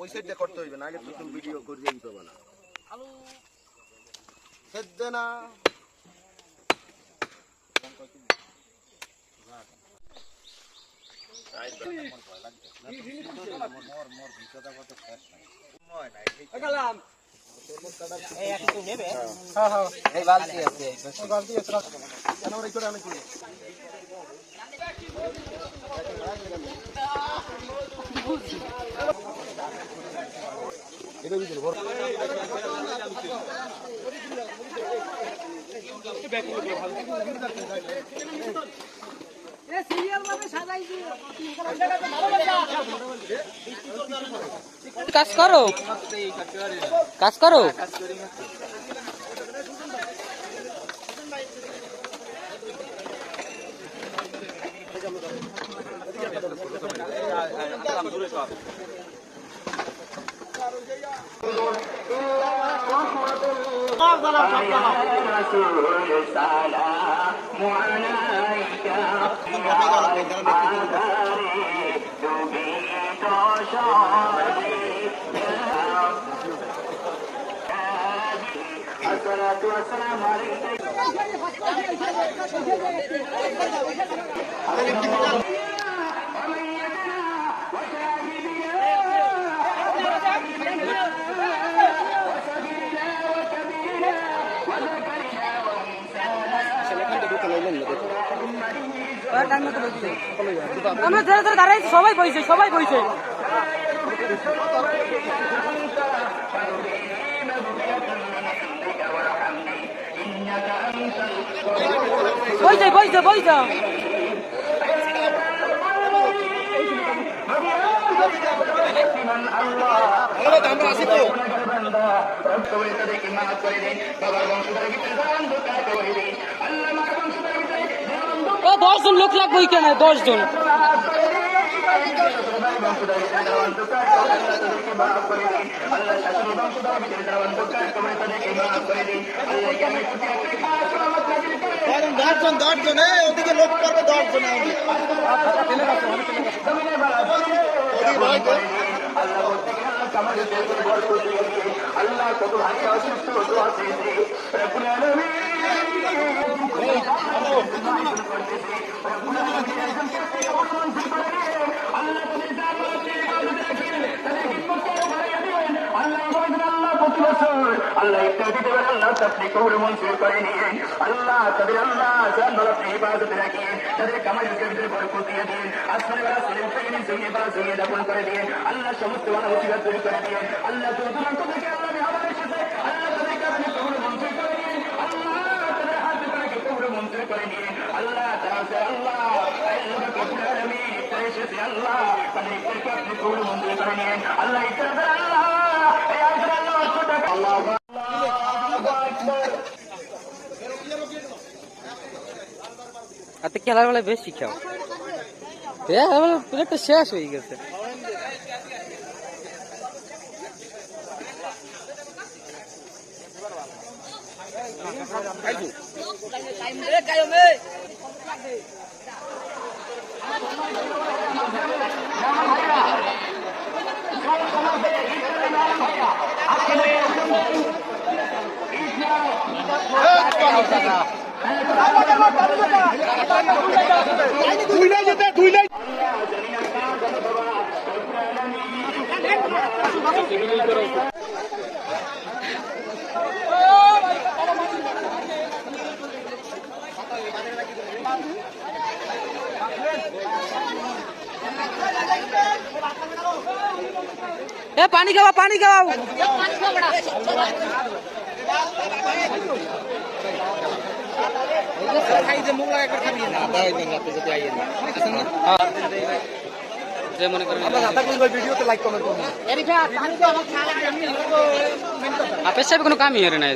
ওই সাইডটা করতে হইবে না, আগে তুমি ভিডিও করে দিতে হবে না। সেদ্ধ না কাজ করো কাজ করো আমরা ধরে ধরে দাঁড়াই, সবাই বইছে সবাই বইছে বইছে বইছে বইছে ও 10 জন লোক লাগবে কেন 10 জন ওদিকে লোক করবে 10 জন আল্লাহ কত ভাই অসুস্থ আছে আল্লাহ ইফতার দিতে পারেন, আল্লাহ আপনি কবর মঞ্জুর করে নিন। আল্লাহ তাদের আল্লাহ জান্নাত আপনি ইবাদতে রাখিয়ে তাদের কামাইয়ের ভিতরে বরকত দিয়ে দিন। আসমানে বালা সুলেম থেকে জমিয়ে বালা জমিয়ে দাপন করে দিন। আল্লাহ সমস্ত বালা মুসিবত দূর করে দিন। আল্লাহ দূর দূরান্ত থেকে আল্লাহ আমাদের সাথে আল্লাহ তাদেরকে আপনি কবর মঞ্জুর করে দিন। আল্লাহ তাদের হাত থেকে কবর মঞ্জুর করে দিন। আল্লাহ তাআলা আল্লাহ আল্লাহ কবুল আলামিন ইফতার এসেছে আল্লাহ তাদের ইফতারকে আপনি কবর মঞ্জুর করে নিন। আল্লাহ ইফতার আল্লাহ এই আল্লাহ আল্লাহ খেলার বেলায় বেশি খাও প্লেটটা শেষ হয়ে গেছে पानी खाओ पानी खाओ आप ऐसे भी कोनो काम ही है ना